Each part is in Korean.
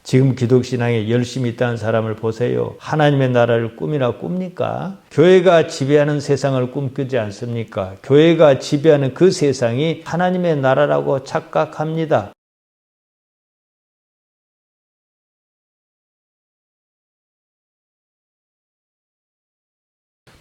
지금 기독신앙에 열심히 있다는 사람을 보세요. 하나님의 나라를 꿈이나 꿉니까? 교회가 지배하는 세상을 꿈꾸지 않습니까? 교회가 지배하는 그 세상이 하나님의 나라라고 착각합니다.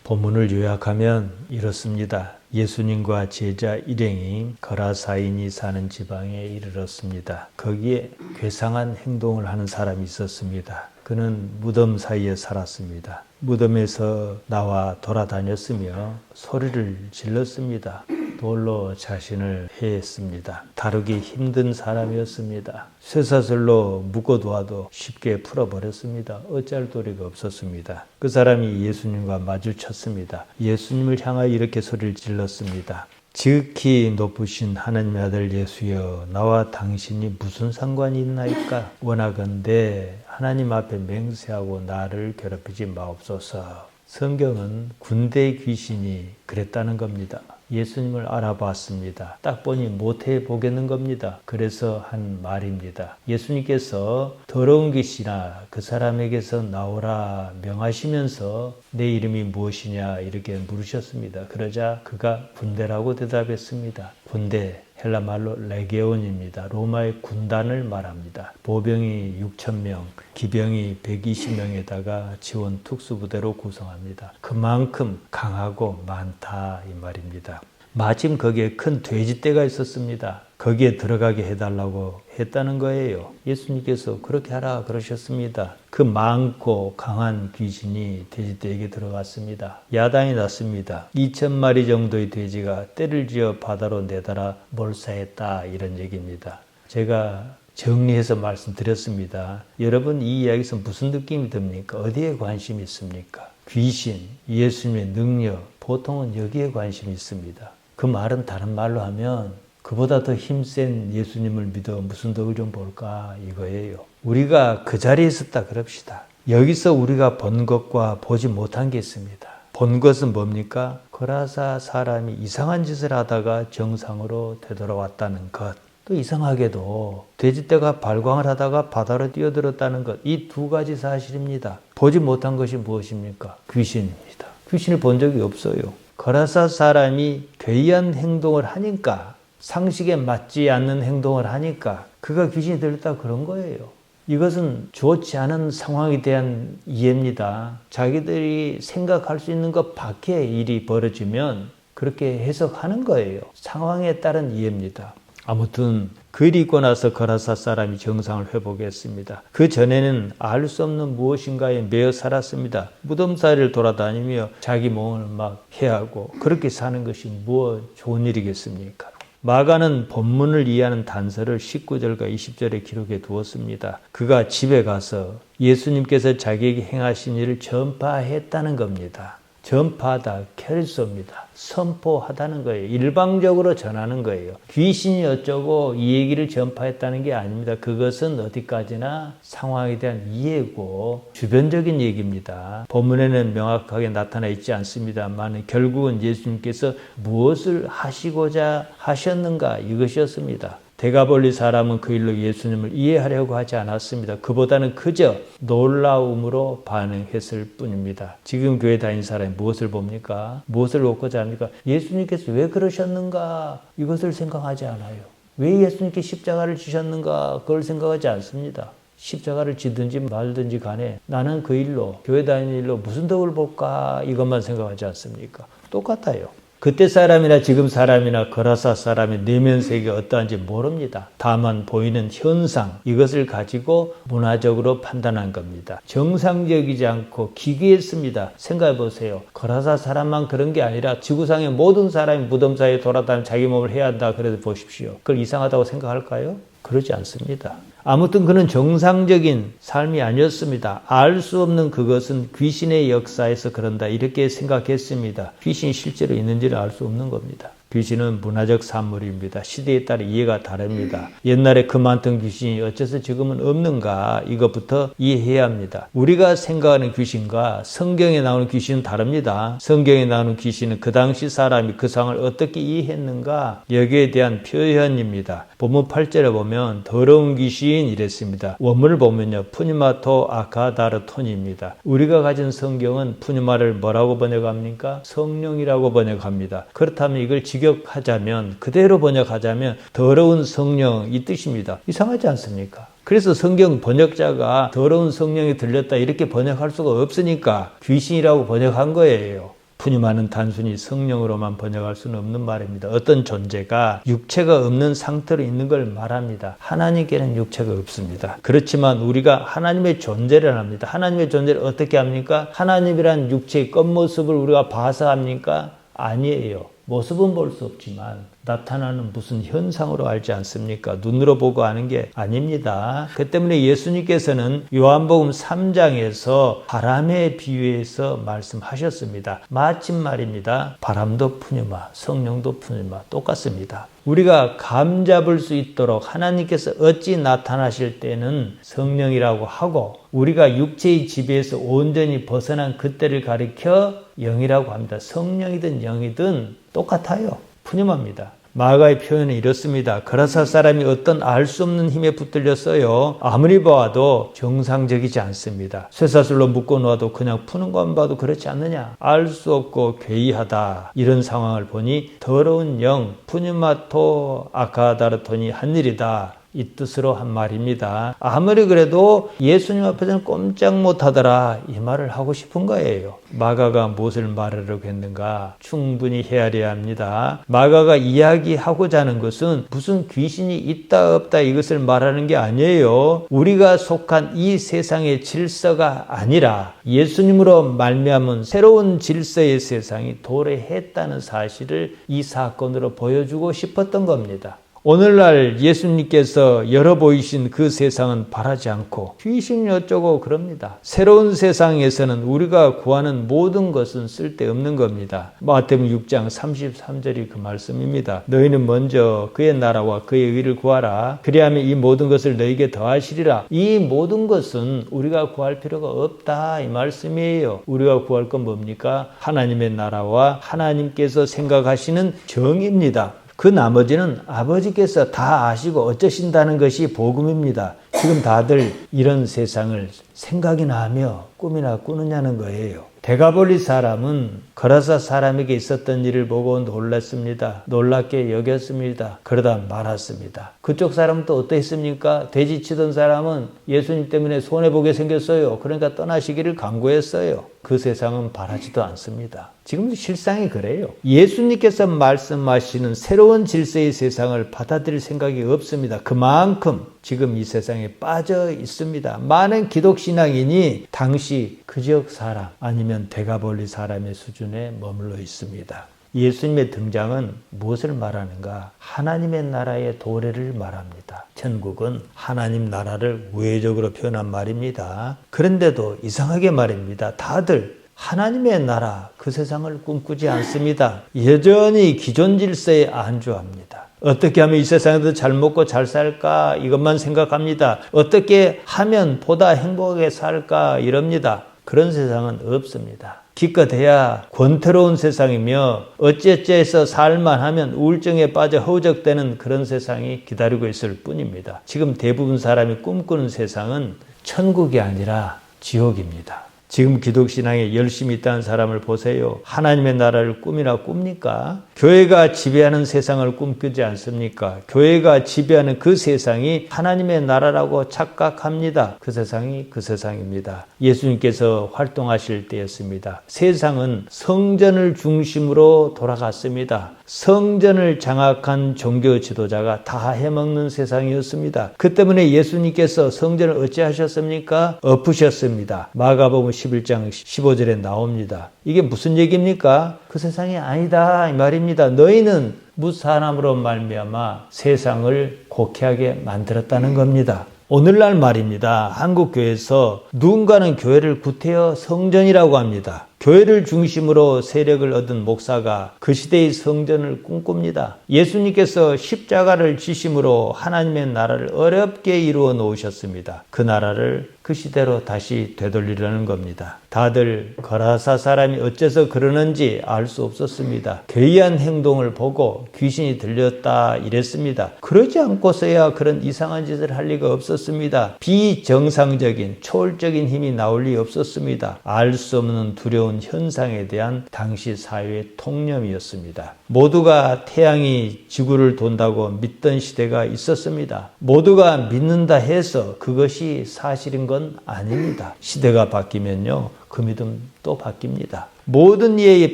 본문을 요약하면 이렇습니다. 예수님과 제자 일행이 거라사인이 사는 지방에 이르렀습니다. 거기에 괴상한 행동을 하는 사람이 있었습니다. 그는 무덤 사이에 살았습니다. 무덤에서 나와 돌아다녔으며 소리를 질렀습니다. 돌로 자신을 해했습니다. 다루기 힘든 사람이었습니다. 쇠사슬로 묶어두어도 쉽게 풀어버렸습니다. 어찌할 도리가 없었습니다. 그 사람이 예수님과 마주쳤습니다. 예수님을 향하여 이렇게 소리를 질렀습니다. 지극히 높으신 하나님의 아들 예수여, 나와 당신이 무슨 상관이 있나이까? 원하건대 하나님 앞에 맹세하고 나를 괴롭히지 마옵소서. 성경은 군대 귀신이 그랬다는 겁니다. 예수님을 알아봤습니다. 딱 보니 못해 보겠는 겁니다. 그래서 한 말입니다. 예수님께서 더러운 귀신아 그 사람에게서 나오라 명하시면서 내 이름이 무엇이냐 이렇게 물으셨습니다. 그러자 그가 군대라고 대답했습니다. 군대, 헬라 말로 레게온입니다. 로마의 군단을 말합니다. 보병이 6,000명, 기병이 120명에다가 지원 특수부대로 구성합니다. 그만큼 강하고 많다 이 말입니다. 마침 거기에 큰 돼지떼가 있었습니다. 거기에 들어가게 해달라고 했다는 거예요. 예수님께서 그렇게 하라 그러셨습니다. 그 많고 강한 귀신이 돼지떼에게 들어갔습니다. 야단이 났습니다. 2,000마리 정도의 돼지가 떼를 지어 바다로 내달아 몰사했다 이런 얘기입니다. 제가 정리해서 말씀드렸습니다. 여러분 이 이야기에서 무슨 느낌이 듭니까? 어디에 관심이 있습니까? 귀신, 예수님의 능력, 보통은 여기에 관심이 있습니다. 그 말은 다른 말로 하면 그보다 더 힘센 예수님을 믿어 무슨 덕을 좀 볼까 이거예요. 우리가 그 자리에 있었다 그럽시다. 여기서 우리가 본 것과 보지 못한 게 있습니다. 본 것은 뭡니까? 거라사 사람이 이상한 짓을 하다가 정상으로 되돌아왔다는 것. 또 이상하게도 돼지떼가 발광을 하다가 바다로 뛰어들었다는 것. 이 두 가지 사실입니다. 보지 못한 것이 무엇입니까? 귀신입니다. 귀신을 본 적이 없어요. 거라사 사람이 괴이한 행동을 하니까, 상식에 맞지 않는 행동을 하니까 그가 귀신이 들렸다 그런 거예요. 이것은 좋지 않은 상황에 대한 이해입니다. 자기들이 생각할 수 있는 것 밖의 일이 벌어지면 그렇게 해석하는 거예요. 상황에 따른 이해입니다. 아무튼 글이 있고 나서 거라사 사람이 정상을 회복했습니다. 그 전에는 알 수 없는 무엇인가에 매여 살았습니다. 무덤 사이를 돌아다니며 자기 몸을 막 해하고 그렇게 사는 것이 무엇 좋은 일이겠습니까? 마가는 본문을 이해하는 단서를 19절과 20절에 기록해 두었습니다. 그가 집에 가서 예수님께서 자기에게 행하신 일을 전파했다는 겁니다. 전파하다, 켈소입니다. 선포하다는 거예요. 일방적으로 전하는 거예요. 귀신이 어쩌고 이 얘기를 전파했다는 게 아닙니다. 그것은 어디까지나 상황에 대한 이해고 주변적인 얘기입니다. 본문에는 명확하게 나타나 있지 않습니다만 결국은 예수님께서 무엇을 하시고자 하셨는가 이것이었습니다. 데가볼리 사람은 그 일로 예수님을 이해하려고 하지 않았습니다. 그보다는 그저 놀라움으로 반응했을 뿐입니다. 지금 교회 다니는 사람이 무엇을 봅니까? 무엇을 얻고자 합니까? 예수님께서 왜 그러셨는가? 이것을 생각하지 않아요. 왜 예수님께 십자가를 지셨는가? 그걸 생각하지 않습니다. 십자가를 지든지 말든지 간에 나는 그 일로, 교회 다니는 일로 무슨 덕을 볼까? 이것만 생각하지 않습니까? 똑같아요. 그때 사람이나 지금 사람이나 거라사 사람의 내면 세계가 어떠한지 모릅니다. 다만 보이는 현상, 이것을 가지고 문화적으로 판단한 겁니다. 정상적이지 않고 기괴했습니다. 생각해 보세요. 거라사 사람만 그런 게 아니라 지구상의 모든 사람이 무덤 사이에 돌아다니며 자기 몸을 해야 한다. 그래도 보십시오. 그걸 이상하다고 생각할까요? 그러지 않습니다. 아무튼 그는 정상적인 삶이 아니었습니다. 알 수 없는 그것은 귀신의 역사에서 그런다 이렇게 생각했습니다. 귀신이 실제로 있는지를 알 수 없는 겁니다. 귀신은 문화적 산물입니다. 시대에 따라 이해가 다릅니다. 옛날에 그 많던 귀신이 어째서 지금은 없는가, 이것부터 이해해야 합니다. 우리가 생각하는 귀신과 성경에 나오는 귀신은 다릅니다. 성경에 나오는 귀신은 그 당시 사람이 그 상황을 어떻게 이해했는가, 여기에 대한 표현입니다. 본문 8절에 보면 더러운 귀신 이랬습니다. 원문을 보면요, 푸니마토 아카다르톤입니다. 우리가 가진 성경은 푸니마를 뭐라고 번역합니까? 성령이라고 번역합니다. 그렇다면 이걸 직역하자면, 그대로 번역하자면 더러운 성령, 이 뜻입니다. 이상하지 않습니까? 그래서 성경 번역자가 더러운 성령이 들렸다 이렇게 번역할 수가 없으니까 귀신이라고 번역한 거예요. 푸니마는 단순히 성령으로만 번역할 수는 없는 말입니다. 어떤 존재가 육체가 없는 상태로 있는 걸 말합니다. 하나님께는 육체가 없습니다. 그렇지만 우리가 하나님의 존재를 합니다. 하나님의 존재를 어떻게 합니까? 하나님이란 육체의 겉모습을 우리가 봐서 합니까? 아니에요. 모습은 볼 수 없지만 나타나는 무슨 현상으로 알지 않습니까? 눈으로 보고 아는 게 아닙니다. 그 때문에 예수님께서는 요한복음 3장에서 바람에 비유해서 말씀하셨습니다. 마침 말입니다. 바람도 푸니마, 성령도 푸니마, 똑같습니다. 우리가 감 잡을 수 있도록 하나님께서 어찌 나타나실 때는 성령이라고 하고, 우리가 육체의 지배에서 온전히 벗어난 그때를 가리켜 영이라고 합니다. 성령이든 영이든 똑같아요. 푸념합니다. 마가의 표현은 이렇습니다. 거라사 사람이 어떤 알 수 없는 힘에 붙들렸어요. 아무리 봐도 정상적이지 않습니다. 쇠사슬로 묶어놓아도 그냥 푸는 것만 봐도 그렇지 않느냐. 알 수 없고 괴이하다. 이런 상황을 보니 더러운 영, 푸니마토 아카다르톤이 한 일이다. 이 뜻으로 한 말입니다. 아무리 그래도 예수님 앞에서는 꼼짝 못하더라, 이 말을 하고 싶은 거예요. 마가가 무엇을 말하려고 했는가 충분히 헤아려야 합니다. 마가가 이야기하고자 하는 것은 무슨 귀신이 있다 없다 이것을 말하는 게 아니에요. 우리가 속한 이 세상의 질서가 아니라 예수님으로 말미암은 새로운 질서의 세상이 도래했다는 사실을 이 사건으로 보여주고 싶었던 겁니다. 오늘날 예수님께서 열어 보이신 그 세상은 바라지 않고 귀신이 어쩌고 그럽니다. 새로운 세상에서는 우리가 구하는 모든 것은 쓸데없는 겁니다. 마태복음 6장 33절이 그 말씀입니다. 너희는 먼저 그의 나라와 그의 의를 구하라. 그리하면 이 모든 것을 너희에게 더하시리라. 이 모든 것은 우리가 구할 필요가 없다, 이 말씀이에요. 우리가 구할 건 뭡니까? 하나님의 나라와 하나님께서 생각하시는 정의입니다. 그 나머지는 아버지께서 다 아시고 어쩌신다는 것이 복음입니다. 지금 다들 이런 세상을 생각이나 하며 꿈이나 꾸느냐는 거예요. 데가볼리 사람은 거라사 사람에게 있었던 일을 보고 놀랐습니다. 놀랍게 여겼습니다. 그러다 말았습니다. 그쪽 사람은 또 어떠했습니까? 돼지 치던 사람은 예수님 때문에 손해보게 생겼어요. 그러니까 떠나시기를 강구했어요. 그 세상은 바라지도 않습니다. 지금도 실상이 그래요. 예수님께서 말씀하시는 새로운 질서의 세상을 받아들일 생각이 없습니다. 그만큼 지금 이 세상에 빠져 있습니다. 많은 기독신앙인이 당시 그 지역 사람 아니면 데가볼리 사람의 수준에 머물러 있습니다. 예수님의 등장은 무엇을 말하는가? 하나님의 나라의 도래를 말합니다. 천국은 하나님 나라를 우회적으로 표현한 말입니다. 그런데도 이상하게 말입니다. 다들 하나님의 나라, 그 세상을 꿈꾸지 않습니다. 여전히 기존 질서에 안주합니다. 어떻게 하면 이 세상에도 잘 먹고 잘 살까? 이것만 생각합니다. 어떻게 하면 보다 행복하게 살까? 이럽니다. 그런 세상은 없습니다. 기껏해야 권태로운 세상이며 어찌어찌해서 살만하면 우울증에 빠져 허우적대는 그런 세상이 기다리고 있을 뿐입니다. 지금 대부분 사람이 꿈꾸는 세상은 천국이 아니라 지옥입니다. 지금 기독신앙에 열심히 있다는 사람을 보세요. 하나님의 나라를 꿈이나 꿉니까? 교회가 지배하는 세상을 꿈꾸지 않습니까? 교회가 지배하는 그 세상이 하나님의 나라라고 착각합니다. 그 세상이 그 세상입니다. 예수님께서 활동하실 때였습니다. 세상은 성전을 중심으로 돌아갔습니다. 성전을 장악한 종교 지도자가 다 해먹는 세상이었습니다. 그 때문에 예수님께서 성전을 어찌하셨습니까? 엎으셨습니다. 마가복음 11장 15절에 나옵니다. 이게 무슨 얘기입니까? 그 세상이 아니다, 이 말입니다. 너희는 무사람으로 말미암아 세상을 곡해하게 만들었다는 겁니다. 오늘날 말입니다. 한국교회에서 누군가는 교회를 구태여 성전이라고 합니다. 교회를 중심으로 세력을 얻은 목사가 그 시대의 성전을 꿈꿉니다. 예수님께서 십자가를 지심으로 하나님의 나라를 어렵게 이루어 놓으셨습니다. 그 나라를 그 시대로 다시 되돌리려는 겁니다. 다들 거라사 사람이 어째서 그러는지 알 수 없었습니다. 괴이한 행동을 보고 귀신이 들렸다 이랬습니다. 그러지 않고서야 그런 이상한 짓을 할 리가 없었습니다. 비정상적인 초월적인 힘이 나올 리 없었습니다. 알 수 없는 두려운 현상에 대한 당시 사회의 통념이었습니다. 모두가 태양이 지구를 돈다고 믿던 시대가 있었습니다. 모두가 믿는다 해서 그것이 사실인 건 아닙니다. 시대가 바뀌면요, 그 믿음 또 바뀝니다. 모든 이해의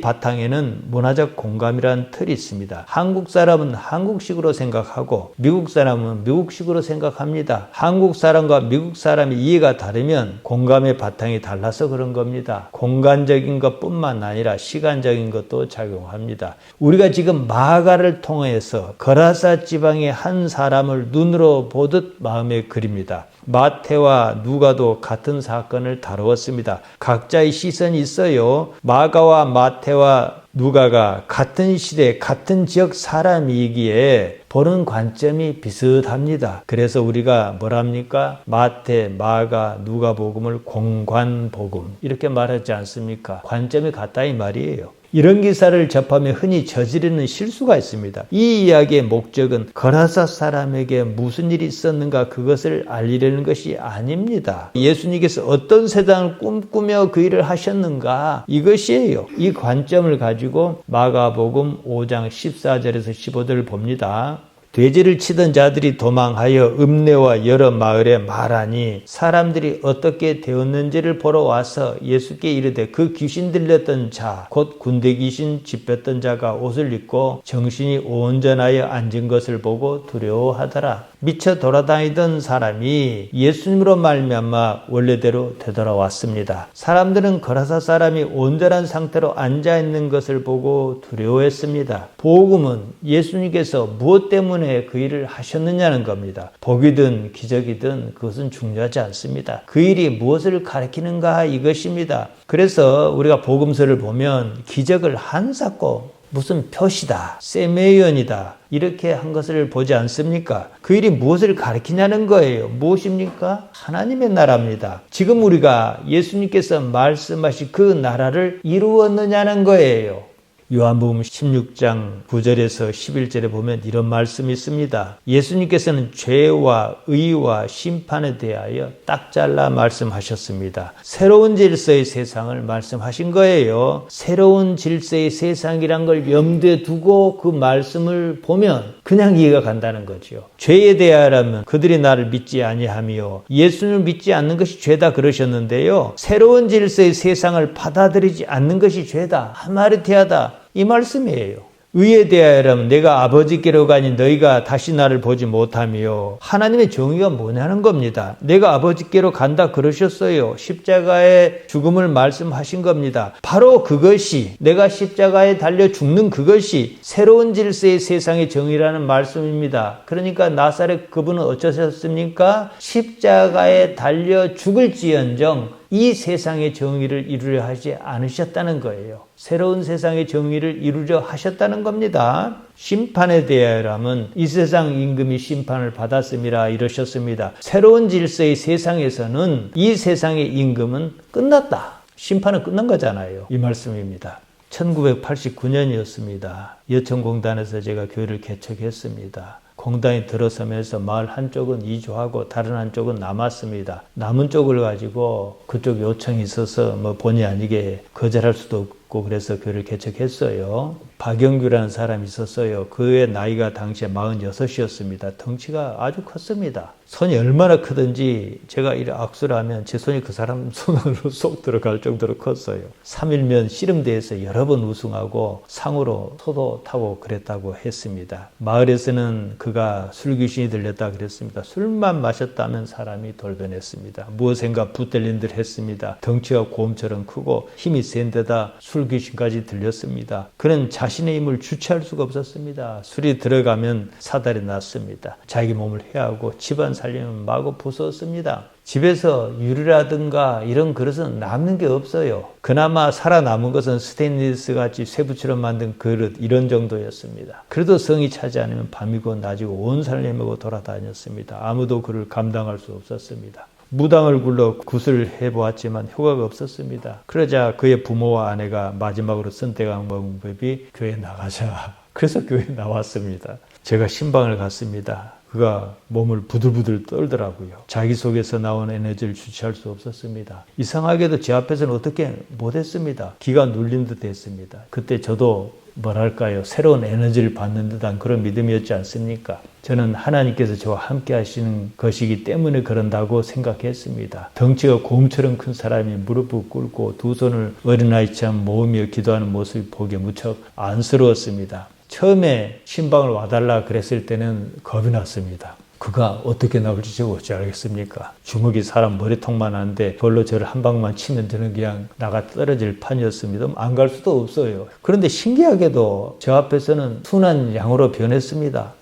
바탕에는 문화적 공감이라는 틀이 있습니다. 한국 사람은 한국식으로 생각하고 미국 사람은 미국식으로 생각합니다. 한국 사람과 미국 사람의 이해가 다르면 공감의 바탕이 달라서 그런 겁니다. 공간적인 것뿐만 아니라 시간적인 것도 작용합니다. 우리가 지금 마가를 통해서 거라사 지방의 한 사람을 눈으로 보듯 마음에 그립니다. 마태와 누가도 같은 사건을 다루었습니다. 각자의 시선이 있어요. 마가와 마태와 누가가 같은 시대, 같은 지역 사람이기에 보는 관점이 비슷합니다. 그래서 우리가 뭐랍니까? 마태, 마가, 누가복음을 공관복음 이렇게 말하지 않습니까? 관점이 같다 이 말이에요. 이런 기사를 접하면 흔히 저지르는 실수가 있습니다. 이 이야기의 목적은 거라사 사람에게 무슨 일이 있었는가 그것을 알리려는 것이 아닙니다. 예수님께서 어떤 세상을 꿈꾸며 그 일을 하셨는가 이것이에요. 이 관점을 가지고 마가복음 5장 14절에서 15절을 봅니다. 돼지를 치던 자들이 도망하여 읍내와 여러 마을에 말하니 사람들이 어떻게 되었는지를 보러 와서 예수께 이르되 그 귀신 들렸던 자 곧 군대 귀신 집혔던 자가 옷을 입고 정신이 온전하여 앉은 것을 보고 두려워하더라. 미쳐 돌아다니던 사람이 예수님으로 말미암아 원래대로 되돌아왔습니다. 사람들은 거라사 사람이 온전한 상태로 앉아있는 것을 보고 두려워했습니다. 복음은 예수님께서 무엇 때문에 그 일을 하셨느냐는 겁니다. 복이든 기적이든 그것은 중요하지 않습니다. 그 일이 무엇을 가리키는가 이것입니다. 그래서 우리가 복음서를 보면 기적을 한사코 무슨 표시다, 세메이언이다 이렇게 한 것을 보지 않습니까? 그 일이 무엇을 가리키냐는 거예요. 무엇입니까? 하나님의 나라입니다. 지금 우리가 예수님께서 말씀하신 그 나라를 이루었느냐는 거예요. 요한복음 16장 9절에서 11절에 보면 이런 말씀이 있습니다. 예수님께서는 죄와 의와 심판에 대하여 딱 잘라 말씀하셨습니다. 새로운 질서의 세상을 말씀하신 거예요. 새로운 질서의 세상이란 걸 염두에 두고 그 말씀을 보면 그냥 이해가 간다는 거죠. 죄에 대하여라면 그들이 나를 믿지 아니하며 예수님을 믿지 않는 것이 죄다 그러셨는데요. 새로운 질서의 세상을 받아들이지 않는 것이 죄다. 하마르티하다. 이 말씀이에요. 의에 대하여라면 내가 아버지께로 가니 너희가 다시 나를 보지 못하며 하나님의 정의가 뭐냐는 겁니다. 내가 아버지께로 간다 그러셨어요. 십자가의 죽음을 말씀하신 겁니다. 바로 그것이 내가 십자가에 달려 죽는 그것이 새로운 질서의 세상의 정의라는 말씀입니다. 그러니까 나사렛 그분은 어쩌셨습니까? 십자가에 달려 죽을지언정 이 세상의 정의를 이루려 하지 않으셨다는 거예요. 새로운 세상의 정의를 이루려 하셨다는 겁니다. 심판에 대하여라면 이 세상 임금이 심판을 받았음이라 이러셨습니다. 새로운 질서의 세상에서는 이 세상의 임금은 끝났다. 심판은 끝난 거잖아요. 이 말씀입니다. 1989년이었습니다. 여천공단에서 제가 교회를 개척했습니다. 공단이 들어서면서 마을 한쪽은 이주하고 다른 한쪽은 남았습니다. 남은 쪽을 가지고 그쪽 요청이 있어서 본의 아니게 거절할 수도 없고 그래서 교회를 개척했어요. 박영규라는 사람이 있었어요. 그의 나이가 당시에 46이었습니다. 덩치가 아주 컸습니다. 손이 얼마나 크든지 제가 이렇게 악수를 하면 제 손이 그 사람 손으로 쏙 들어갈 정도로 컸어요. 3.1면 씨름대회에서 여러 번 우승하고 상으로 소도 타고 그랬다고 했습니다. 마을에서는 그가 술귀신이 들렸다 그랬습니다. 술만 마셨다면 사람이 돌변했습니다. 무엇인가 붙들린 듯 했습니다. 덩치가 곰처럼 크고 힘이 센 데다 술귀신까지 들렸습니다. 그는 자신 자신의 힘을 주체할 수가 없었습니다. 술이 들어가면 사달이 났습니다. 자기 몸을 해하고 집안 살림은 마구 부수었습니다. 집에서 유리라든가 이런 그릇은 남는 게 없어요. 그나마 살아남은 것은 스테인리스 같이 쇠붙이로 만든 그릇 이런 정도였습니다. 그래도 성이 차지 않으면 밤이고 낮이고 온 산을 헤매고 돌아다녔습니다. 아무도 그를 감당할 수 없었습니다. 무당을 굴러 굿을 해보았지만 효과가 없었습니다. 그러자 그의 부모와 아내가 마지막으로 선택한 방법이 교회에 나가자. 그래서 교회에 나왔습니다. 제가 신방을 갔습니다. 그가 몸을 부들부들 떨더라고요. 자기 속에서 나온 에너지를 주체할 수 없었습니다. 이상하게도 제 앞에서는 어떻게 못했습니다. 기가 눌린 듯 했습니다. 그때 저도 뭐랄까요, 새로운 에너지를 받는 듯한 그런 믿음이었지 않습니까? 저는 하나님께서 저와 함께 하시는 것이기 때문에 그런다고 생각했습니다. 덩치가 곰처럼 큰 사람이 무릎을 꿇고 두 손을 어린아이처럼 모으며 기도하는 모습이 보기에 무척 안쓰러웠습니다. 처음에 신방을 와달라 그랬을 때는 겁이 났습니다. 그가 어떻게 나올지 제가 어찌 알겠습니까? 주먹이 사람 머리통만 한데 그걸로 저를 한 방만 치면 저는 그냥 나가 떨어질 판이었습니다. 안 갈 수도 없어요. 그런데 신기하게도 저 앞에서는 순한 양으로 변했습니다.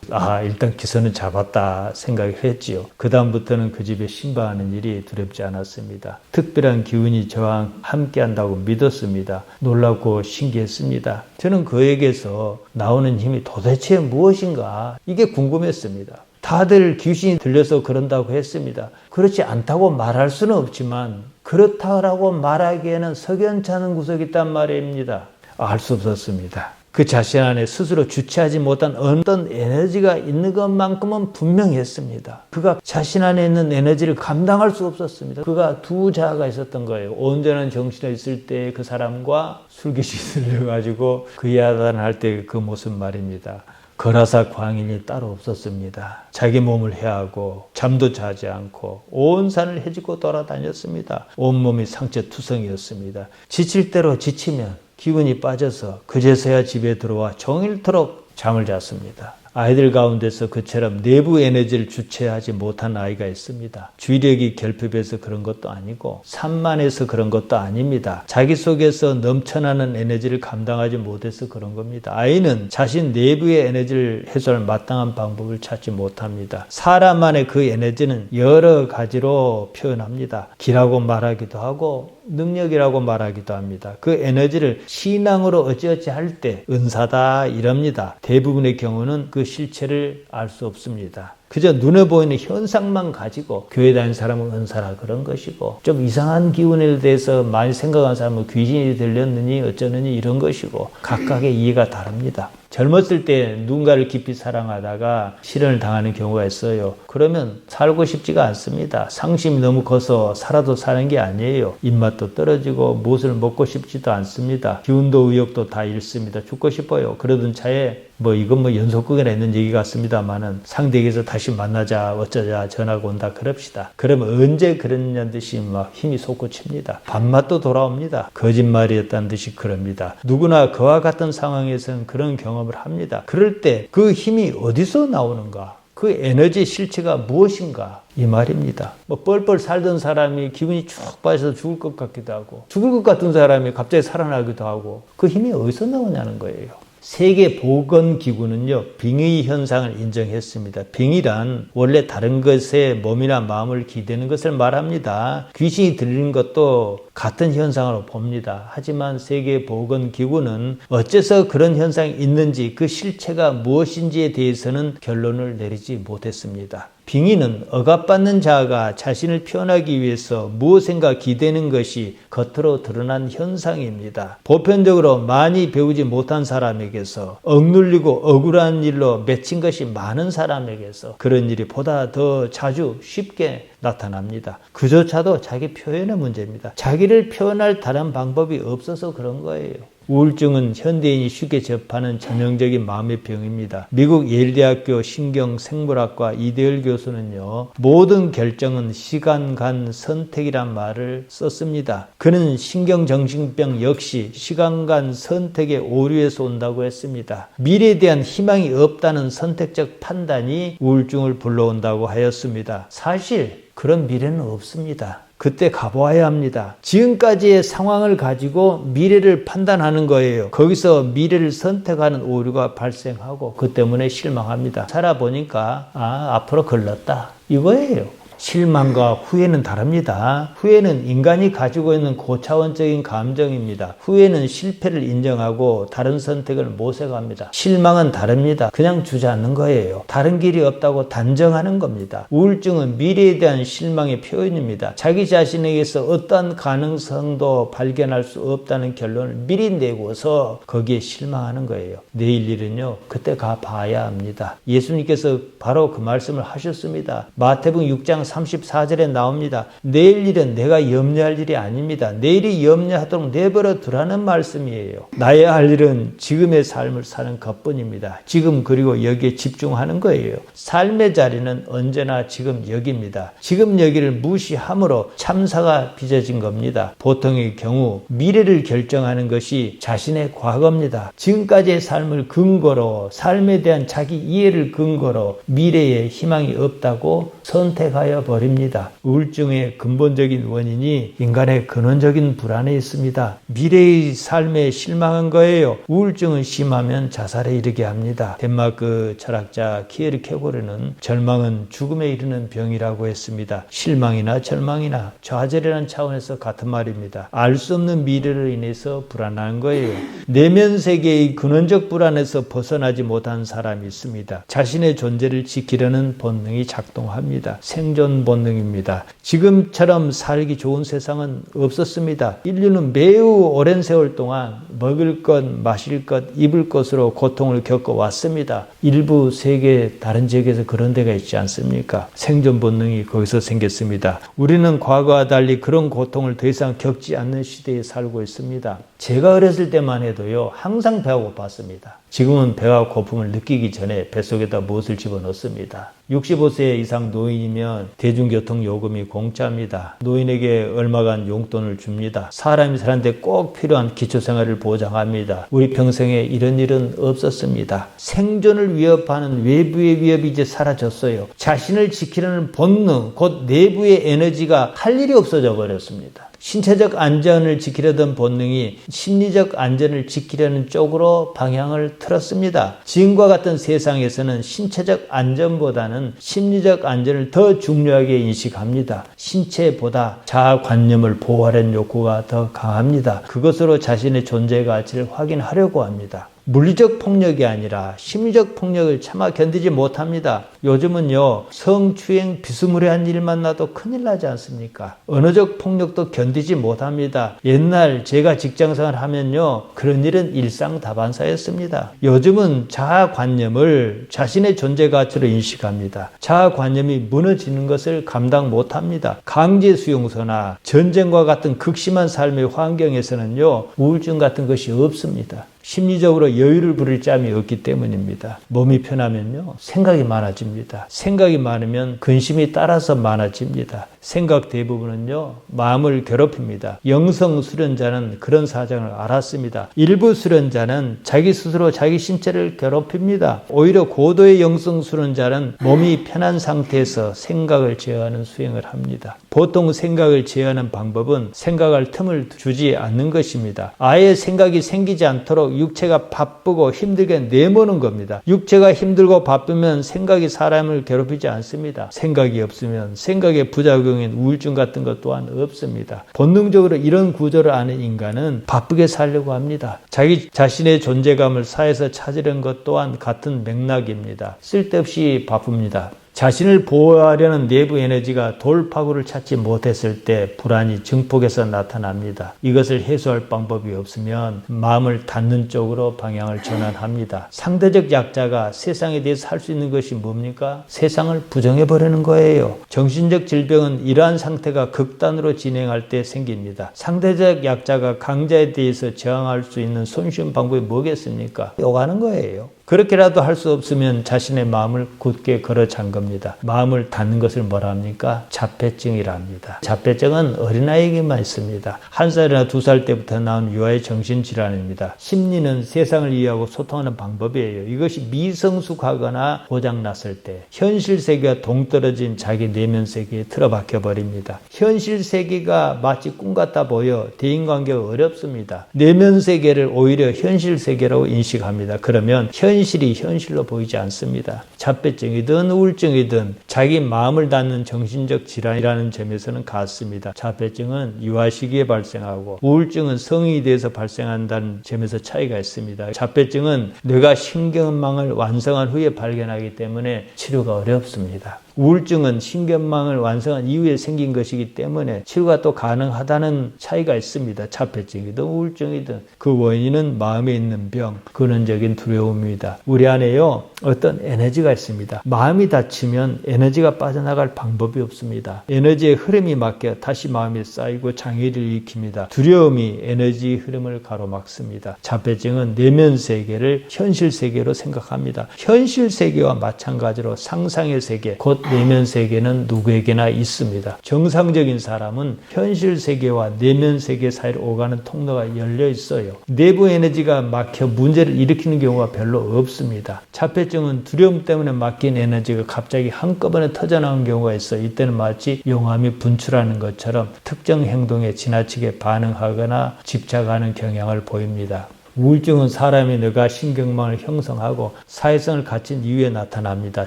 일단 기선은 잡았다 생각을 했지요. 그 다음부터는 그 집에 신방하는 일이 두렵지 않았습니다. 특별한 기운이 저와 함께 한다고 믿었습니다. 놀랍고 신기했습니다. 저는 그에게서 나오는 힘이 도대체 무엇인가 이게 궁금했습니다. 다들 귀신이 들려서 그런다고 했습니다. 그렇지 않다고 말할 수는 없지만 그렇다고 말하기에는 석연치 않은 구석이 있단 말입니다. 알 수 없었습니다. 그 자신 안에 스스로 주체하지 못한 어떤 에너지가 있는 것만큼은 분명했습니다. 그가 자신 안에 있는 에너지를 감당할 수 없었습니다. 그가 두 자아가 있었던 거예요. 온전한 정신에 있을 때 그 사람과 술귀신이 들려가지고 그 야단할 때 그 모습 말입니다. 거라사 광인이 따로 없었습니다. 자기 몸을 해하고 잠도 자지 않고 온 산을 헤집고 돌아다녔습니다. 온몸이 상처투성이었습니다. 지칠 대로 지치면 기운이 빠져서 그제서야 집에 들어와 종일토록 잠을 잤습니다. 아이들 가운데서 그처럼 내부 에너지를 주체하지 못한 아이가 있습니다. 주의력이 결핍해서 그런 것도 아니고 산만해서 그런 것도 아닙니다. 자기 속에서 넘쳐나는 에너지를 감당하지 못해서 그런 겁니다. 아이는 자신 내부의 에너지를 해소할 마땅한 방법을 찾지 못합니다. 사람 안의 그 에너지는 여러 가지로 표현합니다. 기라고 말하기도 하고 능력이라고 말하기도 합니다. 그 에너지를 신앙으로 어찌어찌 할 때 은사다 이럽니다. 대부분의 경우는 그 실체를 알 수 없습니다. 그저 눈에 보이는 현상만 가지고 교회 다니는 사람은 은사라 그런 것이고 좀 이상한 기운에 대해서 많이 생각한 사람은 귀신이 들렸느니 어쩌느니 이런 것이고 각각의 이해가 다릅니다. 젊었을 때 누군가를 깊이 사랑하다가 실현을 당하는 경우가 있어요. 그러면 살고 싶지가 않습니다. 상심이 너무 커서 살아도 사는 게 아니에요. 입맛도 떨어지고 무엇을 먹고 싶지도 않습니다. 기운도 의욕도 다 잃습니다. 죽고 싶어요. 그러던 차에 이건 연속극이나 있는 얘기 같습니다만은 상대에게서 다시 만나자 어쩌자 전화가 온다 그럽시다. 그러면 언제 그랬냐는 듯이 막 힘이 솟구칩니다. 밥맛도 돌아옵니다. 거짓말이었다는 듯이 그럽니다. 누구나 그와 같은 상황에서는 그런 경험을 합니다. 그럴 때 그 힘이 어디서 나오는가? 그 에너지 실체가 무엇인가? 이 말입니다. 뻘뻘 살던 사람이 기분이 쭉 빠져서 죽을 것 같기도 하고 죽을 것 같은 사람이 갑자기 살아나기도 하고 그 힘이 어디서 나오냐는 거예요. 세계보건기구는요, 빙의 현상을 인정했습니다. 빙의란 원래 다른 것에 몸이나 마음을 기대는 것을 말합니다. 귀신이 들리는 것도 같은 현상으로 봅니다. 하지만 세계보건기구는 어째서 그런 현상이 있는지 그 실체가 무엇인지에 대해서는 결론을 내리지 못했습니다. 빙의는 억압받는 자가 자신을 표현하기 위해서 무엇인가 기대는 것이 겉으로 드러난 현상입니다. 보편적으로 많이 배우지 못한 사람에게서 억눌리고 억울한 일로 맺힌 것이 많은 사람에게서 그런 일이 보다 더 자주 쉽게 나타납니다. 그조차도 자기 표현의 문제입니다. 자기를 표현할 다른 방법이 없어서 그런 거예요. 우울증은 현대인이 쉽게 접하는 전형적인 마음의 병입니다. 미국 예일대학교 신경생물학과 이대열 교수는요, 모든 결정은 시간 간 선택이란 말을 썼습니다. 그는 신경정신병 역시 시간 간 선택의 오류에서 온다고 했습니다. 미래에 대한 희망이 없다는 선택적 판단이 우울증을 불러온다고 하였습니다. 사실 그런 미래는 없습니다. 그때 가보아야 합니다. 지금까지의 상황을 가지고 미래를 판단하는 거예요. 거기서 미래를 선택하는 오류가 발생하고 그 때문에 실망합니다. 살아보니까 앞으로 걸렸다 이거예요. 실망과 후회는 다릅니다. 후회는 인간이 가지고 있는 고차원적인 감정입니다. 후회는 실패를 인정하고 다른 선택을 모색합니다. 실망은 다릅니다. 그냥 주저앉는 거예요. 다른 길이 없다고 단정하는 겁니다. 우울증은 미래에 대한 실망의 표현입니다. 자기 자신에게서 어떠한 가능성도 발견할 수 없다는 결론을 미리 내고서 거기에 실망하는 거예요. 내일 일은요, 그때 가봐야 합니다. 예수님께서 바로 그 말씀을 하셨습니다. 마태복음 6장 34절에 나옵니다. 내일 일은 내가 염려할 일이 아닙니다. 내일이 염려하도록 내버려 두라는 말씀이에요. 나야 할 일은 지금의 삶을 사는 것뿐입니다. 지금 그리고 여기에 집중하는 거예요. 삶의 자리는 언제나 지금 여기입니다. 지금 여기를 무시함으로 참사가 빚어진 겁니다. 보통의 경우 미래를 결정하는 것이 자신의 과거입니다. 지금까지의 삶을 근거로 삶에 대한 자기 이해를 근거로 미래에 희망이 없다고 선택하여 버립니다. 우울증의 근본적인 원인이 인간의 근원적인 불안에 있습니다. 미래의 삶에 실망한 거예요. 우울증은 심하면 자살에 이르게 합니다. 덴마크 철학자 키에르케고르는 절망은 죽음에 이르는 병이라고 했습니다. 실망이나 절망이나 좌절이라는 차원에서 같은 말입니다. 알 수 없는 미래로 인해서 불안한 거예요. 내면 세계의 근원적 불안에서 벗어나지 못한 사람이 있습니다. 자신의 존재를 지키려는 본능이 작동합니다. 생존 본능입니다. 지금처럼 살기 좋은 세상은 없었습니다. 인류는 매우 오랜 세월 동안 먹을 것, 마실 것, 입을 것으로 고통을 겪어왔습니다. 일부 세계 다른 지역에서 그런 데가 있지 않습니까? 생존 본능이 거기서 생겼습니다. 우리는 과거와 달리 그런 고통을 더 이상 겪지 않는 시대에 살고 있습니다. 제가 어렸을 때만 해도요, 항상 배가 고팠습니다. 지금은 배가 고픔을 느끼기 전에 뱃속에다 무엇을 집어넣습니다. 65세 이상 노인이면 대중교통 요금이 공짜입니다. 노인에게 얼마간 용돈을 줍니다. 사람이 사는데 꼭 필요한 기초생활을 보장합니다. 우리 평생에 이런 일은 없었습니다. 생존을 위협하는 외부의 위협이 이제 사라졌어요. 자신을 지키려는 본능, 곧 내부의 에너지가 할 일이 없어져 버렸습니다. 신체적 안전을 지키려던 본능이 심리적 안전을 지키려는 쪽으로 방향을 틀었습니다. 지금과 같은 세상에서는 신체적 안전보다는 심리적 안전을 더 중요하게 인식합니다. 신체보다 자아관념을 보호하려는 욕구가 더 강합니다. 그것으로 자신의 존재 가치를 확인하려고 합니다. 물리적 폭력이 아니라 심리적 폭력을 차마 견디지 못합니다. 요즘은요, 성추행 비스무리한 일만 나도 큰일 나지 않습니까? 언어적 폭력도 견디지 못합니다. 옛날 제가 직장생활 하면요, 그런 일은 일상다반사였습니다. 요즘은 자아관념을 자신의 존재 가치로 인식합니다. 자아관념이 무너지는 것을 감당 못합니다. 강제수용소나 전쟁과 같은 극심한 삶의 환경에서는요, 우울증 같은 것이 없습니다. 심리적으로 여유를 부릴 짬이 없기 때문입니다. 몸이 편하면요, 생각이 많아집니다. 생각이 많으면 근심이 따라서 많아집니다. 생각 대부분은요, 마음을 괴롭힙니다. 영성 수련자는 그런 사정을 알았습니다. 일부 수련자는 자기 스스로 자기 신체를 괴롭힙니다. 오히려 고도의 영성 수련자는 몸이 편한 상태에서 생각을 제어하는 수행을 합니다. 보통 생각을 제어하는 방법은 생각할 틈을 주지 않는 것입니다. 아예 생각이 생기지 않도록 육체가 바쁘고 힘들게 내모는 겁니다. 육체가 힘들고 바쁘면 생각이 사람을 괴롭히지 않습니다. 생각이 없으면 생각의 부작용인 우울증 같은 것 또한 없습니다. 본능적으로 이런 구조를 아는 인간은 바쁘게 살려고 합니다. 자기 자신의 존재감을 사회에서 찾으려는 것 또한 같은 맥락입니다. 쓸데없이 바쁩니다. 자신을 보호하려는 내부 에너지가 돌파구를 찾지 못했을 때 불안이 증폭해서 나타납니다. 이것을 해소할 방법이 없으면 마음을 닫는 쪽으로 방향을 전환합니다. 상대적 약자가 세상에 대해서 할 수 있는 것이 뭡니까? 세상을 부정해버리는 거예요. 정신적 질병은 이러한 상태가 극단으로 진행할 때 생깁니다. 상대적 약자가 강자에 대해서 저항할 수 있는 손쉬운 방법이 뭐겠습니까? 욕하는 거예요. 그렇게라도 할 수 없으면 자신의 마음을 굳게 걸어 잠겁니다. 마음을 닫는 것을 뭐라 합니까? 자폐증이라 합니다. 자폐증은 어린아이에게만 있습니다. 1살이나 2살 때부터 나온 유아의 정신질환입니다. 심리는 세상을 이해하고 소통하는 방법이에요. 이것이 미성숙하거나 고장났을 때 현실 세계와 동떨어진 자기 내면 세계에 틀어박혀 버립니다. 현실 세계가 마치 꿈 같아 보여 대인관계가 어렵습니다. 내면 세계를 오히려 현실 세계라고 인식합니다. 그러면 현실이 현실로 보이지 않습니다. 자폐증이든 우울증이든 자기 마음을 닫는 정신적 질환이라는 점에서는 같습니다. 자폐증은 유아 시기에 발생하고 우울증은 성인이 돼서 발생한다는 점에서 차이가 있습니다. 자폐증은 뇌가 신경망을 완성한 후에 발견하기 때문에 치료가 어렵습니다. 우울증은 신경망을 완성한 이후에 생긴 것이기 때문에 치료가 또 가능하다는 차이가 있습니다. 자폐증이든 우울증이든 그 원인은 마음에 있는 병, 근원적인 두려움입니다. 우리 안에요 어떤 에너지가 있습니다. 마음이 닫히면 에너지가 빠져나갈 방법이 없습니다. 에너지의 흐름이 막혀 다시 마음이 쌓이고 장애를 일으킵니다. 두려움이 에너지 흐름을 가로막습니다. 자폐증은 내면 세계를 현실 세계로 생각합니다. 현실 세계와 마찬가지로 상상의 세계, 곧 내면 세계는 누구에게나 있습니다. 정상적인 사람은 현실 세계와 내면 세계 사이로 오가는 통로가 열려 있어요. 내부 에너지가 막혀 문제를 일으키는 경우가 별로 없습니다. 자폐증은 두려움 때문에 막힌 에너지가 갑자기 한꺼번에 터져나오는 경우가 있어요. 이때는 마치 용암이 분출하는 것처럼 특정 행동에 지나치게 반응하거나 집착하는 경향을 보입니다. 우울증은 사람의 뇌가 신경망을 형성하고 사회성을 갖춘 이후에 나타납니다.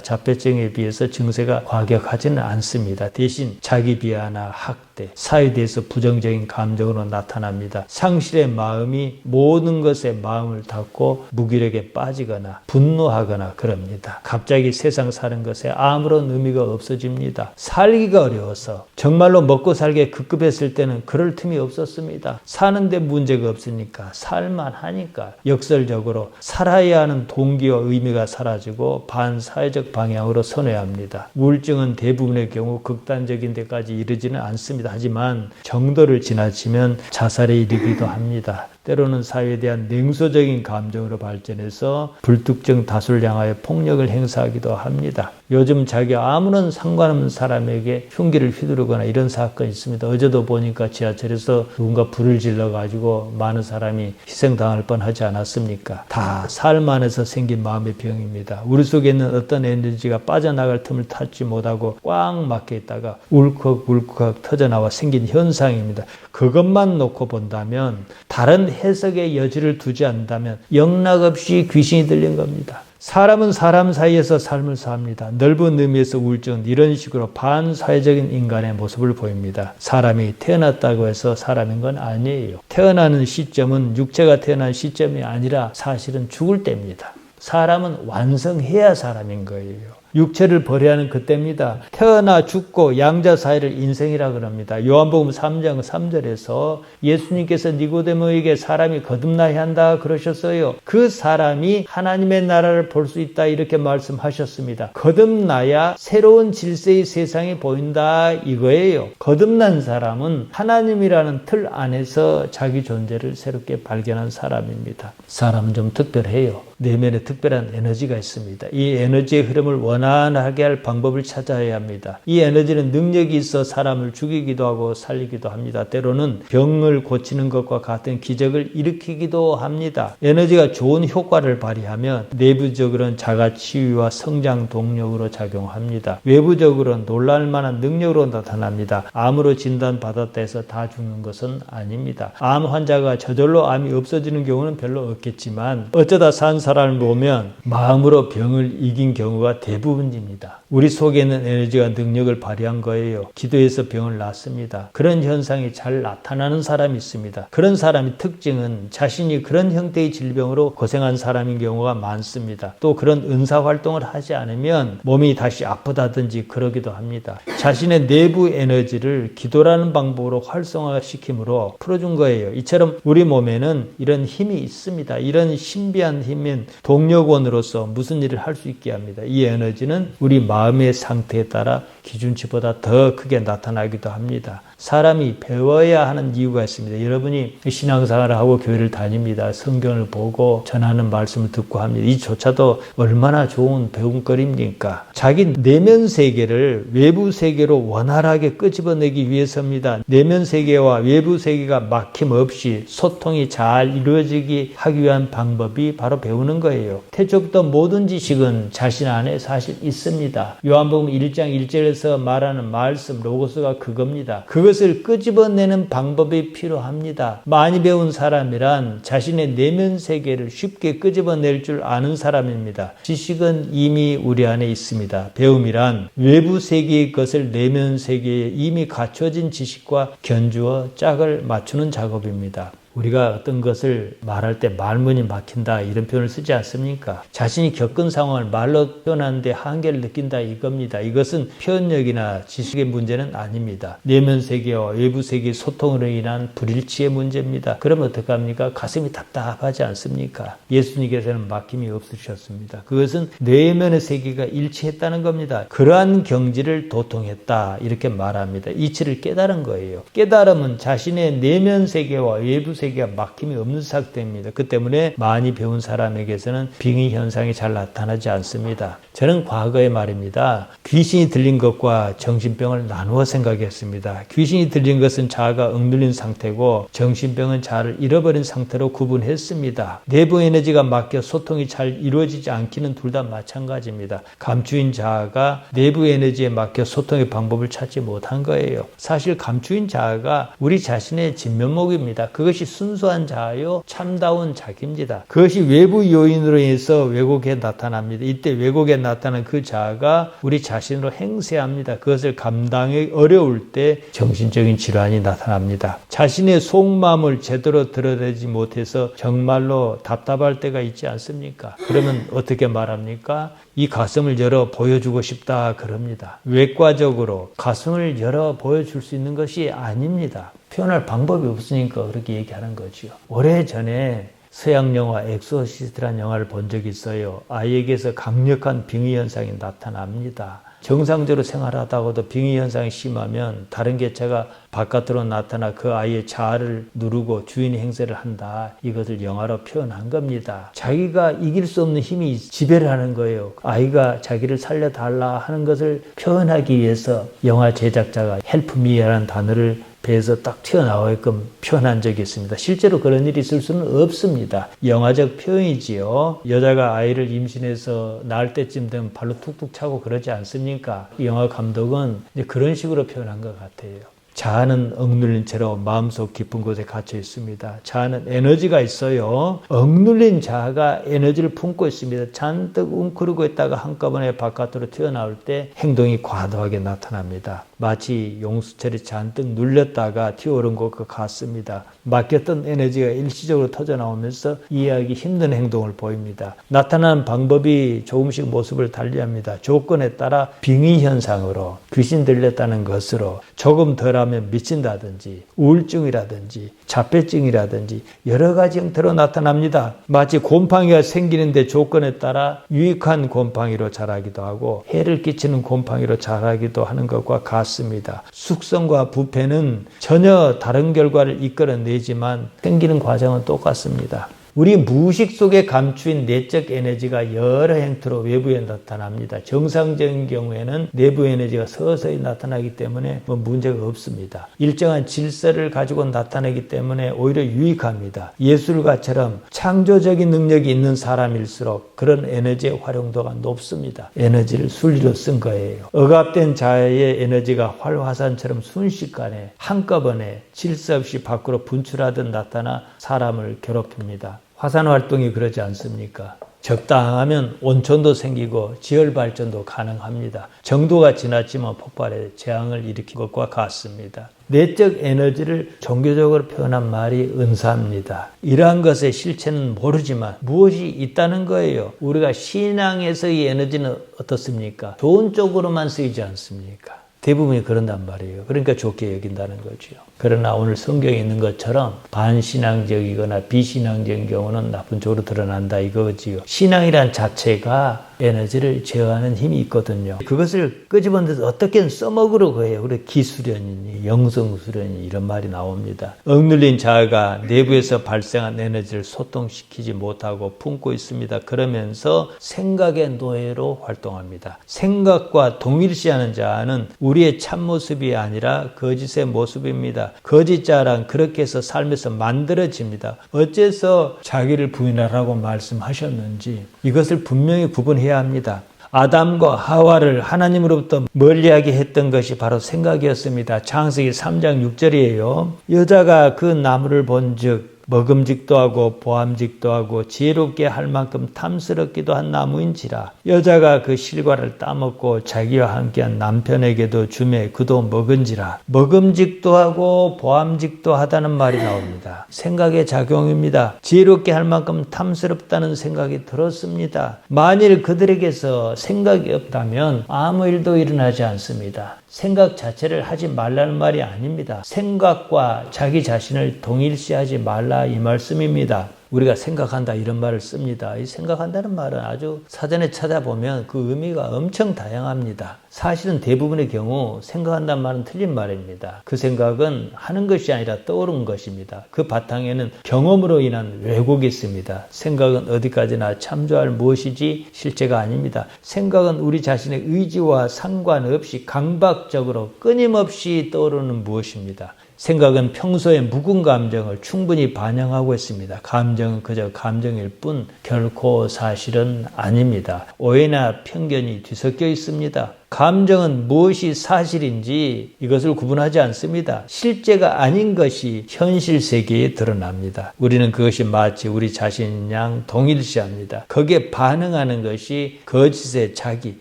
자폐증에 비해서 증세가 과격하지는 않습니다. 대신 자기 비하나 학대, 사회에 대해서 부정적인 감정으로 나타납니다. 상실의 마음이 모든 것에 마음을 닫고 무기력에 빠지거나 분노하거나 그럽니다. 갑자기 세상 사는 것에 아무런 의미가 없어집니다. 살기가 어려워서 정말로 먹고 살기에 급급했을 때는 그럴 틈이 없었습니다. 사는데 문제가 없으니까 살만하니까 역설적으로 살아야 하는 동기와 의미가 사라지고 반사회적 방향으로 선회합니다. 우울증은 대부분의 경우 극단적인 데까지 이르지는 않습니다. 하지만 정도를 지나치면 자살에 이르기도 합니다. 때로는 사회에 대한 냉소적인 감정으로 발전해서 불특정 다수를 향하여 폭력을 행사하기도 합니다. 요즘 자기와 아무런 상관없는 사람에게 흉기를 휘두르거나 이런 사건이 있습니다. 어제도 보니까 지하철에서 누군가 불을 질러가지고 많은 사람이 희생당할 뻔하지 않았습니까? 다 삶 안에서 생긴 마음의 병입니다. 우리 속에 있는 어떤 에너지가 빠져나갈 틈을 탔지 못하고 꽉 막혀 있다가 울컥울컥 터져나와 생긴 현상입니다. 그것만 놓고 본다면 다른 해석의 여지를 두지 않는다면 영락없이 귀신이 들린 겁니다. 사람은 사람 사이에서 삶을 삽니다. 넓은 의미에서 우울증은 이런 식으로 반사회적인 인간의 모습을 보입니다. 사람이 태어났다고 해서 사람인 건 아니에요. 태어나는 시점은 육체가 태어난 시점이 아니라 사실은 죽을 때입니다. 사람은 완성해야 사람인 거예요. 육체를 버려야 하는 그때입니다. 태어나 죽고 양자 사이를 인생이라 그럽니다. 요한복음 3장 3절에서 예수님께서 니고데모에게 사람이 거듭나야 한다 그러셨어요. 그 사람이 하나님의 나라를 볼 수 있다 이렇게 말씀하셨습니다. 거듭나야 새로운 질서의 세상이 보인다 이거예요. 거듭난 사람은 하나님이라는 틀 안에서 자기 존재를 새롭게 발견한 사람입니다. 사람은 좀 특별해요. 내면에 특별한 에너지가 있습니다. 이 에너지의 흐름을 원활하게 할 방법을 찾아야 합니다. 이 에너지는 능력이 있어 사람을 죽이기도 하고 살리기도 합니다. 때로는 병을 고치는 것과 같은 기적을 일으키기도 합니다. 에너지가 좋은 효과를 발휘하면 내부적으로는 자가치유와 성장 동력으로 작용합니다. 외부적으로는 놀랄 만한 능력으로 나타납니다. 암으로 진단받았다 해서 다 죽는 것은 아닙니다. 암 환자가 저절로 암이 없어지는 경우는 별로 없겠지만 어쩌다 산 사람을 보면 마음으로 병을 이긴 경우가 대부분입니다. 우리 속에 있는 에너지가 능력을 발휘한 거예요. 기도해서 병을 낫습니다. 그런 현상이 잘 나타나는 사람이 있습니다. 그런 사람의 특징은 자신이 그런 형태의 질병으로 고생한 사람인 경우가 많습니다. 또 그런 은사활동을 하지 않으면 몸이 다시 아프다든지 그러기도 합니다. 자신의 내부 에너지를 기도라는 방법으로 활성화시킴으로 풀어준 거예요. 이처럼 우리 몸에는 이런 힘이 있습니다. 이런 신비한 힘인 동력원으로서 무슨 일을 할 수 있게 합니다. 이 에너지는 우리 마음의 상태에 따라 기준치보다 더 크게 나타나기도 합니다. 사람이 배워야 하는 이유가 있습니다. 여러분이 신앙생활을 하고 교회를 다닙니다. 성경을 보고 전하는 말씀을 듣고 합니다. 이조차도 얼마나 좋은 배움거리입니까? 자기 내면 세계를 외부 세계로 원활하게 끄집어내기 위해서입니다. 내면 세계와 외부 세계가 막힘없이 소통이 잘 이루어지게 하기 위한 방법이 바로 배우는 거예요. 태초부터 모든 지식은 자신 안에 사실 있습니다. 요한복음 1장 1절에서 말하는 말씀 로고스가 그겁니다. 그것을 끄집어내는 방법이 필요합니다. 많이 배운 사람이란 자신의 내면 세계를 쉽게 끄집어낼 줄 아는 사람입니다. 지식은 이미 우리 안에 있습니다. 배움이란 외부 세계의 것을 내면 세계에 이미 갖춰진 지식과 견주어 짝을 맞추는 작업입니다. 우리가 어떤 것을 말할 때 말문이 막힌다 이런 표현을 쓰지 않습니까? 자신이 겪은 상황을 말로 표현하는데 한계를 느낀다 이겁니다. 이것은 표현력이나 지식의 문제는 아닙니다. 내면 세계와 외부 세계의 소통으로 인한 불일치의 문제입니다. 그러면 어떡합니까? 가슴이 답답하지 않습니까? 예수님께서는 막힘이 없으셨습니다. 그것은 내면의 세계가 일치했다는 겁니다. 그러한 경지를 도통했다 이렇게 말합니다. 이치를 깨달은 거예요. 깨달음은 자신의 내면 세계와 외부 세계가 막힘이 없는 상태입니다. 그 때문에 많이 배운 사람에게서는 빙의 현상이 잘 나타나지 않습니다. 저는 과거에 말입니다. 귀신이 들린 것과 정신병을 나누어 생각했습니다. 귀신이 들린 것은 자아가 억눌린 상태고 정신병은 자아를 잃어버린 상태로 구분했습니다. 내부 에너지가 막혀 소통이 잘 이루어지지 않기는 둘 다 마찬가지입니다. 감추인 자아가 내부 에너지에 막혀 소통의 방법을 찾지 못한 거예요. 사실 감추인 자아가 우리 자신의 진면목입니다. 그것이 순수한 자아요 참다운 자기입니다. 그것이 외부 요인으로 인해서 왜곡에 나타납니다. 이때 왜곡에 나타난 그 자아가 우리 자신으로 행세합니다. 그것을 감당하기 어려울 때 정신적인 질환이 나타납니다. 자신의 속마음을 제대로 드러내지 못해서 정말로 답답할 때가 있지 않습니까? 그러면 어떻게 말합니까? 이 가슴을 열어 보여주고 싶다 그럽니다. 외과적으로 가슴을 열어 보여줄 수 있는 것이 아닙니다. 표현할 방법이 없으니까 그렇게 얘기하는 거죠. 오래전에 서양 영화 엑소시스트라는 영화를 본 적이 있어요. 아이에게서 강력한 빙의 현상이 나타납니다. 정상적으로 생활하다가도 빙의 현상이 심하면 다른 개체가 바깥으로 나타나 그 아이의 자아를 누르고 주인의 행세를 한다. 이것을 영화로 표현한 겁니다. 자기가 이길 수 없는 힘이 지배를 하는 거예요. 아이가 자기를 살려달라 하는 것을 표현하기 위해서 영화 제작자가 help me라는 단어를 배에서 딱 튀어나오게끔 표현한 적이 있습니다. 실제로 그런 일이 있을 수는 없습니다. 영화적 표현이지요. 여자가 아이를 임신해서 낳을 때쯤 되면 발로 툭툭 차고 그러지 않습니까? 영화 감독은 이제 그런 식으로 표현한 것 같아요. 자아는 억눌린 채로 마음속 깊은 곳에 갇혀 있습니다. 자아는 에너지가 있어요. 억눌린 자아가 에너지를 품고 있습니다. 잔뜩 웅크르고 있다가 한꺼번에 바깥으로 튀어나올 때 행동이 과도하게 나타납니다. 마치 용수철이 잔뜩 눌렸다가 튀어오른 것과 같습니다. 막혔던 에너지가 일시적으로 터져나오면서 이해하기 힘든 행동을 보입니다. 나타나는 방법이 조금씩 모습을 달리합니다. 조건에 따라 빙의 현상으로 귀신 들렸다는 것으로 조금 덜하면 미친다든지 우울증이라든지 자폐증이라든지 여러 가지 형태로 나타납니다. 마치 곰팡이가 생기는데 조건에 따라 유익한 곰팡이로 자라기도 하고 해를 끼치는 곰팡이로 자라기도 하는 것과 같습니다. 숙성과 부패는 전혀 다른 결과를 이끌어내지만 생기는 과정은 똑같습니다. 우리 무의식 속에 감추인 내적 에너지가 여러 형태로 외부에 나타납니다. 정상적인 경우에는 내부 에너지가 서서히 나타나기 때문에 문제가 없습니다. 일정한 질서를 가지고 나타나기 때문에 오히려 유익합니다. 예술가처럼 창조적인 능력이 있는 사람일수록 그런 에너지의 활용도가 높습니다. 에너지를 순리로 쓴 거예요. 억압된 자아의 에너지가 활화산처럼 순식간에 한꺼번에 질서 없이 밖으로 분출하듯 나타나 사람을 괴롭힙니다. 화산 활동이 그러지 않습니까? 적당하면 온천도 생기고 지열 발전도 가능합니다. 정도가 지나치면 폭발의 재앙을 일으킨 것과 같습니다. 내적 에너지를 종교적으로 표현한 말이 은사입니다. 이러한 것의 실체는 모르지만 무엇이 있다는 거예요. 우리가 신앙에서 이 에너지는 어떻습니까? 좋은 쪽으로만 쓰이지 않습니까? 대부분이 그런단 말이에요. 그러니까 좋게 여긴다는 거죠. 그러나 오늘 성경에 있는 것처럼 반신앙적이거나 비신앙적인 경우는 나쁜 쪽으로 드러난다 이거지요. 신앙이란 자체가 에너지를 제어하는 힘이 있거든요. 그것을 끄집어내서 어떻게든 써먹으려고 해요. 그래 기수련이니 영성수련이 이런 말이 나옵니다. 억눌린 자아가 내부에서 발생한 에너지를 소통시키지 못하고 품고 있습니다. 그러면서 생각의 노예로 활동합니다. 생각과 동일시하는 자아는 우리의 참모습이 아니라 거짓의 모습입니다. 거짓 자아란 그렇게 해서 삶에서 만들어집니다. 어째서 자기를 부인하라고 말씀하셨는지 이것을 분명히 구분해야 합니다. 아담과 하와를 하나님으로부터 멀리하게 했던 것이 바로 생각이었습니다. 창세기 3장 6절이에요. 여자가 그 나무를 본즉 먹음직도 하고 보암직도 하고 지혜롭게 할 만큼 탐스럽기도 한 나무인지라. 여자가 그 실과를 따먹고 자기와 함께한 남편에게도 주매 그도 먹은지라. 먹음직도 하고 보암직도 하다는 말이 나옵니다. 생각의 작용입니다. 지혜롭게 할 만큼 탐스럽다는 생각이 들었습니다. 만일 그들에게서 생각이 없다면 아무 일도 일어나지 않습니다. 생각 자체를 하지 말라는 말이 아닙니다. 생각과 자기 자신을 동일시하지 말라 이 말씀입니다. 우리가 생각한다 이런 말을 씁니다. 이 생각한다는 말은 아주 사전에 찾아보면 그 의미가 엄청 다양합니다. 사실은 대부분의 경우 생각한다는 말은 틀린 말입니다. 그 생각은 하는 것이 아니라 떠오르는 것입니다. 그 바탕에는 경험으로 인한 왜곡이 있습니다. 생각은 어디까지나 참조할 무엇이지 실제가 아닙니다. 생각은 우리 자신의 의지와 상관없이 강박적으로 끊임없이 떠오르는 무엇입니다. 생각은 평소에 묵은 감정을 충분히 반영하고 있습니다. 감정은 그저 감정일 뿐 결코 사실은 아닙니다. 오해나 편견이 뒤섞여 있습니다. 감정은 무엇이 사실인지 이것을 구분하지 않습니다. 실제가 아닌 것이 현실 세계에 드러납니다. 우리는 그것이 마치 우리 자신인 양 동일시합니다. 거기에 반응하는 것이 거짓의 자기,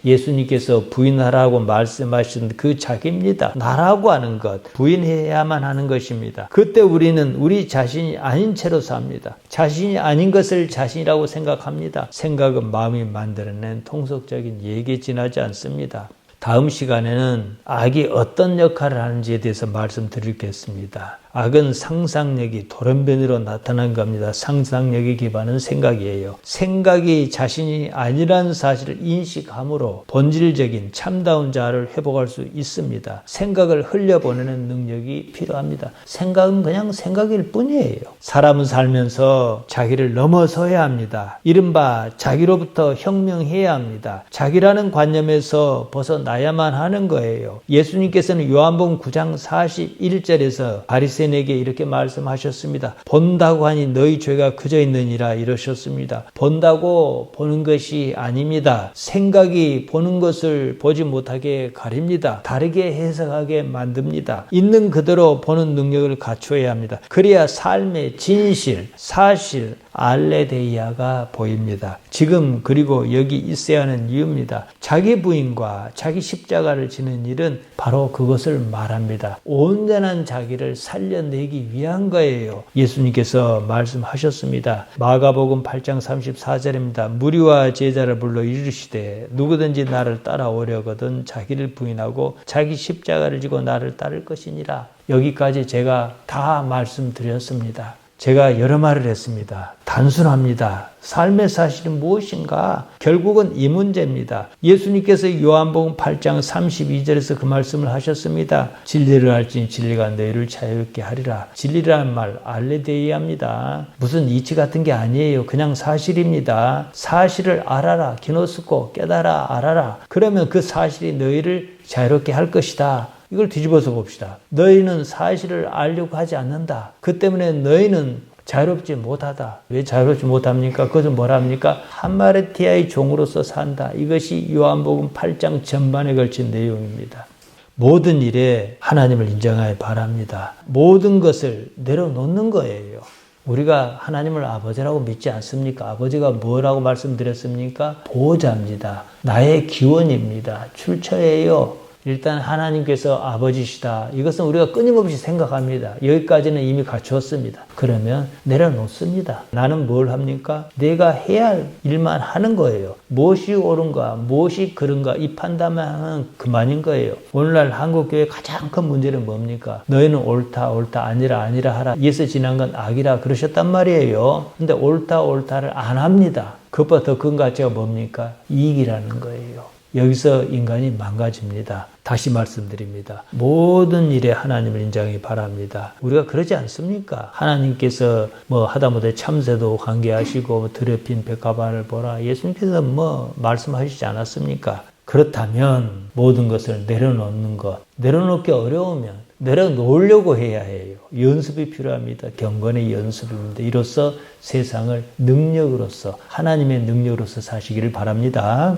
예수님께서 부인하라고 말씀하신 그 자기입니다. 나라고 하는 것, 부인해야만 하는 것입니다. 그때 우리는 우리 자신이 아닌 채로 삽니다. 자신이 아닌 것을 자신이라고 생각합니다. 생각은 마음이 만들어낸 통속적인 얘기에 지나지 않습니다. 다음 시간에는 악이 어떤 역할을 하는지에 대해서 말씀드리겠습니다. 악은 상상력이 돌연변이로 나타난 겁니다. 상상력의 기반은 생각이에요. 생각이 자신이 아니라는 사실을 인식함으로 본질적인 참다운 자아를 회복할 수 있습니다. 생각을 흘려보내는 능력이 필요합니다. 생각은 그냥 생각일 뿐이에요. 사람은 살면서 자기를 넘어서야 합니다. 이른바 자기로부터 혁명해야 합니다. 자기라는 관념에서 벗어나야만 하는 거예요. 예수님께서는 요한복음 9장 41절에서 바리새인에게 이렇게 말씀하셨습니다. 본다고 하니 너희 죄가 그저 있느니라 이러셨습니다. 본다고 보는 것이 아닙니다. 생각이 보는 것을 보지 못하게 가립니다. 다르게 해석하게 만듭니다. 있는 그대로 보는 능력을 갖추어야 합니다. 그래야 삶의 진실, 사실, 알레데이아가 보입니다. 지금 그리고 여기 있어야 하는 이유입니다. 자기 부인과 자기 십자가를 지는 일은 바로 그것을 말합니다. 온전한 자기를 살려내기 위한 거예요. 예수님께서 말씀하셨습니다. 마가복음 8장 34절입니다. 무리와 제자를 불러 이르시되 누구든지 나를 따라오려거든 자기를 부인하고 자기 십자가를 지고 나를 따를 것이니라. 여기까지 제가 다 말씀드렸습니다. 제가 여러 말을 했습니다. 단순합니다. 삶의 사실은 무엇인가? 결국은 이 문제입니다. 예수님께서 요한복음 8장 32절에서 그 말씀을 하셨습니다. 진리를 알지니 진리가 너희를 자유롭게 하리라. 진리라는 말 알레데이아입니다. 무슨 이치 같은 게 아니에요. 그냥 사실입니다. 사실을 알아라. 기노스코 깨달아 알아라. 그러면 그 사실이 너희를 자유롭게 할 것이다. 이걸 뒤집어서 봅시다. 너희는 사실을 알려고 하지 않는다. 그 때문에 너희는 자유롭지 못하다. 왜 자유롭지 못합니까? 그것은 뭐랍니까? 하마르티아의 종으로서 산다. 이것이 요한복음 8장 전반에 걸친 내용입니다. 모든 일에 하나님을 인정하여 바랍니다. 모든 것을 내려놓는 거예요. 우리가 하나님을 아버지라고 믿지 않습니까? 아버지가 뭐라고 말씀드렸습니까? 보호자입니다. 나의 기원입니다. 출처예요. 일단 하나님께서 아버지시다. 이것은 우리가 끊임없이 생각합니다. 여기까지는 이미 갖추었습니다. 그러면 내려놓습니다. 나는 뭘 합니까? 내가 해야 할 일만 하는 거예요. 무엇이 옳은가, 무엇이 그른가 이 판단만 하면 그만인 거예요. 오늘날 한국교회 가장 큰 문제는 뭡니까? 너희는 옳다 아니라 하라. 예수 지난 건 악이라 그러셨단 말이에요. 근데 옳다를 안 합니다. 그것보다 더 큰 가치가 뭡니까? 이익이라는 거예요. 여기서 인간이 망가집니다. 다시 말씀드립니다. 모든 일에 하나님을 인정하기 바랍니다. 우리가 그러지 않습니까? 하나님께서 하다못해 참새도 관계하시고 더럽힌 백합화를 보라. 예수님께서 말씀하시지 않았습니까? 그렇다면 모든 것을 내려놓는 것. 내려놓기 어려우면 내려놓으려고 해야 해요. 연습이 필요합니다. 경건의 연습입니다. 이로써 세상을 능력으로서 하나님의 능력으로서 사시기를 바랍니다.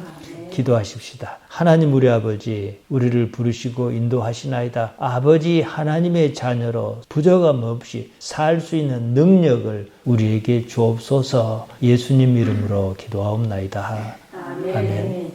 기도하십시다. 하나님 우리 아버지 우리를 부르시고 인도하시나이다. 아버지 하나님의 자녀로 부족함 없이 살 수 있는 능력을 우리에게 주옵소서. 예수님 이름으로 기도하옵나이다. 아멘.